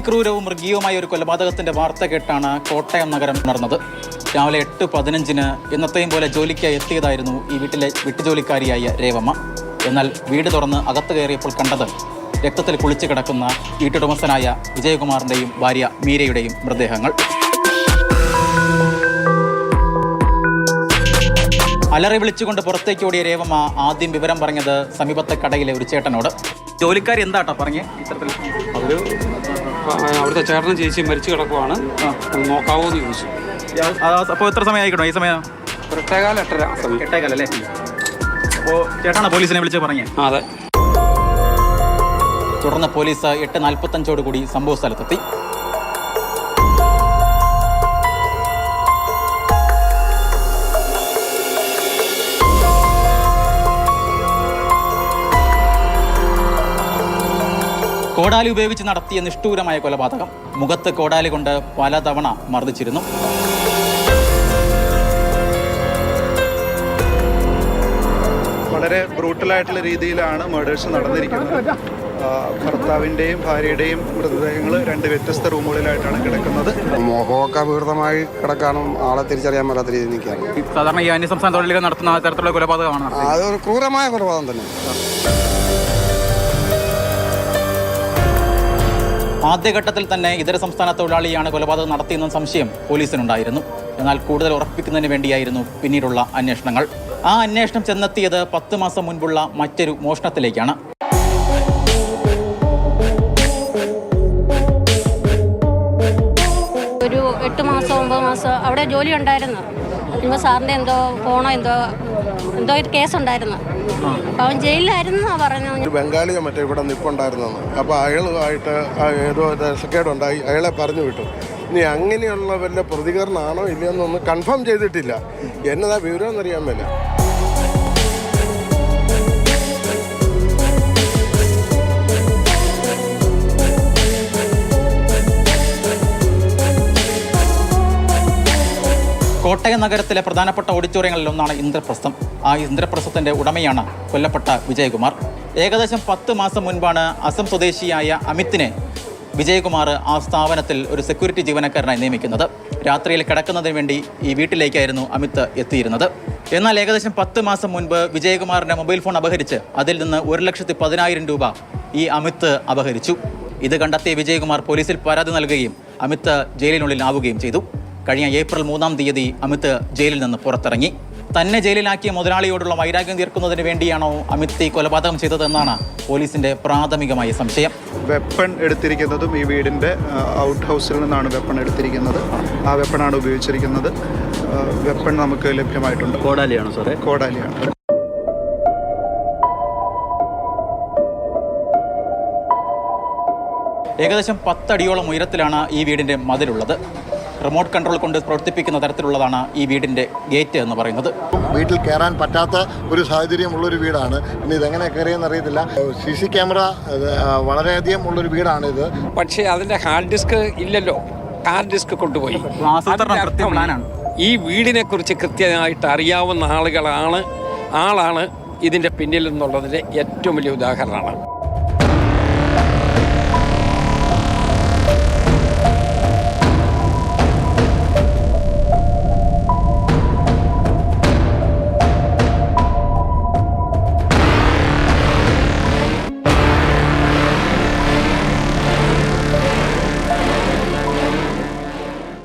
അതിക്രൂരവും മൃഗീയവുമായ ഒരു കൊലപാതകത്തിന്റെ വാർത്ത കേട്ടാണ് കോട്ടയം നഗരം ഉണർന്നത്. രാവിലെ 8:15 എന്നത്തെയും പോലെ ജോലിക്കായി എത്തിയതായിരുന്നു ഈ വീട്ടിലെ വീട്ടുജോലിക്കാരിയായ രേവമ്മ. എന്നാൽ വീട് തുറന്ന് അകത്ത് കയറിയപ്പോൾ കണ്ടത് രക്തത്തിൽ കുളിച്ചു കിടക്കുന്ന വീട്ടുടമസ്ഥനായ വിജയകുമാറിന്റെയും ഭാര്യ മീരയുടെയും മൃതദേഹങ്ങൾ. അലറി വിളിച്ചുകൊണ്ട് പുറത്തേക്ക് ഓടിയ രേവമ്മ ആദ്യം വിവരം പറഞ്ഞത് സമീപത്തെ കടയിലെ ഒരു ചേട്ടനോട്. ജോലിക്കാരി എന്താട്ടോ പറഞ്ഞേ? ഇത്തരത്തിൽ അവിടുത്തെ ചേട്ടനും ചേച്ചിയും മരിച്ചു കിടക്കുവാണ്, നോക്കാവോ എന്ന് ചോദിച്ചു. അപ്പോൾ എത്ര സമയം ആയിക്കണോ ഈ സമയം? 8:15 അല്ലേ? അപ്പോൾ ചേട്ടനാണ് പോലീസിനെ വിളിച്ച് പറഞ്ഞേ? അതെ. തുടർന്ന് പോലീസ് 8:45 സംഭവ സ്ഥലത്തെത്തി. കോടാലി ഉപയോഗിച്ച് നടത്തിയ നിഷ്ഠൂരമായ കൊലപാതകം. മുഖത്ത് കോടാലി കൊണ്ട് പലതവണ മർദ്ദിച്ചിരുന്നു. വളരെ ബ്രൂട്ടലായിട്ടുള്ള രീതിയിലാണ് മർഡേഴ്സ് നടന്നിരിക്കുന്നത്. ഭർത്താവിൻ്റെയും ഭാര്യയുടെയും മൃതദേഹങ്ങൾ 2 വ്യത്യസ്ത റൂമുകളിലായിട്ടാണ് കിടക്കുന്നത്. മുഖമൊക്കെ വികൃതമായി കിടക്കാനും ആളെ തിരിച്ചറിയാൻ മേലാത്ത രീതിയിൽ നിൽക്കുകയാണ്. സാധാരണ ഈ അന്യസംസ്ഥാന തൊഴിലുകൾ നടത്തുന്ന തരത്തിലുള്ള കൊലപാതകമാണ്. അതൊരു ക്രൂരമായ കൊലപാതകം തന്നെ. ആദ്യഘട്ടത്തിൽ തന്നെ ഇതര സംസ്ഥാന തൊഴിലാളിയാണ് കൊലപാതകം നടത്തിയെന്ന സംശയം പോലീസിനുണ്ടായിരുന്നു. എന്നാൽ കൂടുതൽ ഉറപ്പിക്കുന്നതിന് വേണ്ടിയായിരുന്നു പിന്നീടുള്ള അന്വേഷണങ്ങൾ. ആ അന്വേഷണം ചെന്നെത്തിയത് 10 മാസം മുൻപുള്ള മറ്റൊരു മോഷണത്തിലേക്കാണ്. ഒരു 8 മാസം 9 മാസം അവിടെ ജോലി ഉണ്ടായിരുന്നു. ഇനിയിപ്പോൾ സാറിൻ്റെ ഫോണോ എന്തോ ഒരു കേസുണ്ടായിരുന്നു. അപ്പോൾ അവൻ ജയിലിലായിരുന്നു പറഞ്ഞത്. ഒരു ബംഗാളിയോ മറ്റേ ഇവിടെ നിൽപ്പുണ്ടായിരുന്നു. അപ്പോൾ അയാളുമായിട്ട് ഏതോ രസക്കേടുണ്ടായി, അയാളെ പറഞ്ഞു വിട്ടു. ഇനി അങ്ങനെയുള്ള വല്ല പ്രതികരണമാണോ ഇല്ലയെന്നൊന്ന് കൺഫേം ചെയ്തിട്ടില്ല. എന്നതാ വിവരം എന്നറിയാൻ മേല. കോട്ടയം നഗരത്തിലെ പ്രധാനപ്പെട്ട ഓഡിറ്റോറിയങ്ങളിൽ ഒന്നാണ് ഇന്ദ്രപ്രസ്ഥം. ആ ഇന്ദ്രപ്രസ്ഥത്തിന്റെ ഉടമയാണ് കൊല്ലപ്പെട്ട വിജയകുമാർ. ഏകദേശം 10 മാസം മുൻപാണ് അസം സ്വദേശിയായ അമിത്തിനെ വിജയകുമാർ ആ സ്ഥാപനത്തിൽ ഒരു സെക്യൂരിറ്റി ജീവനക്കാരനായി നിയമിക്കുന്നത്. രാത്രിയിൽ കിടക്കുന്നതിന് വേണ്ടി ഈ വീട്ടിലേക്കായിരുന്നു അമിത് എത്തിയിരുന്നത്. എന്നാൽ ഏകദേശം 10 മാസം മുൻപ് വിജയകുമാറിന്റെ മൊബൈൽ ഫോൺ അപഹരിച്ച് അതിൽ നിന്ന് 1,10,000 രൂപ ഈ അമിത് അപഹരിച്ചു. ഇത് കണ്ടെത്തിയ വിജയകുമാർ പോലീസിൽ പരാതി നൽകുകയും അമിത് ജയിലിനുള്ളിലാവുകയും ചെയ്തു. കഴിഞ്ഞ ഏപ്രിൽ 3-ാം തീയതി അമിത് ജയിലിൽ നിന്ന് പുറത്തിറങ്ങി. തന്നെ ജയിലിലാക്കിയ മുതലാളിയോടുള്ള വൈരാഗ്യം തീർക്കുന്നതിന് വേണ്ടിയാണോ അമിത് ഈ കൊലപാതകം ചെയ്തതെന്നാണ് പോലീസിന്റെ പ്രാഥമികമായ സംശയം. വെപ്പൺ എടുത്തിരിക്കുന്നതും ഈ വീടിൻ്റെ ഔട്ട് ഹൗസിൽ നിന്നാണ് വെപ്പൺ എടുത്തിരിക്കുന്നത്. ആ വെപ്പണാണ് ഉപയോഗിച്ചിരിക്കുന്നത്. വെപ്പൺ നമുക്ക് ലഭ്യമായിട്ടുണ്ട്. കോടാലിയാണോ സാറേ? കോടാലിയാണ്. ഏകദേശം 10 അടിയോളം ഉയരത്തിലാണ് ഈ വീടിന്റെ മതിലുള്ളത്. റിമോട്ട് കൺട്രോൾ കൊണ്ട് പ്രവർത്തിപ്പിക്കുന്ന തരത്തിലുള്ളതാണ് ഈ വീടിൻ്റെ ഗേറ്റ് എന്ന് പറയുന്നത്. വീട്ടിൽ കയറാൻ പറ്റാത്ത ഒരു സാഹചര്യമുള്ളൊരു വീടാണ്. ഇനി ഇതെങ്ങനെ കയറിയെന്ന് അറിയത്തില്ല. CC ക്യാമറ വളരെയധികം ഉള്ളൊരു വീടാണിത്. പക്ഷേ അതിൻ്റെ ഹാർഡ് ഡിസ്ക് ഇല്ലല്ലോ. ഹാർഡ് ഡിസ്ക് കൊണ്ടുപോയി. ഈ വീടിനെ കുറിച്ച് കൃത്യമായിട്ട് അറിയാവുന്ന ആളാണ് ഇതിൻ്റെ പിന്നിൽ എന്നുള്ളതിൻ്റെ ഏറ്റവും വലിയ ഉദാഹരണമാണ്.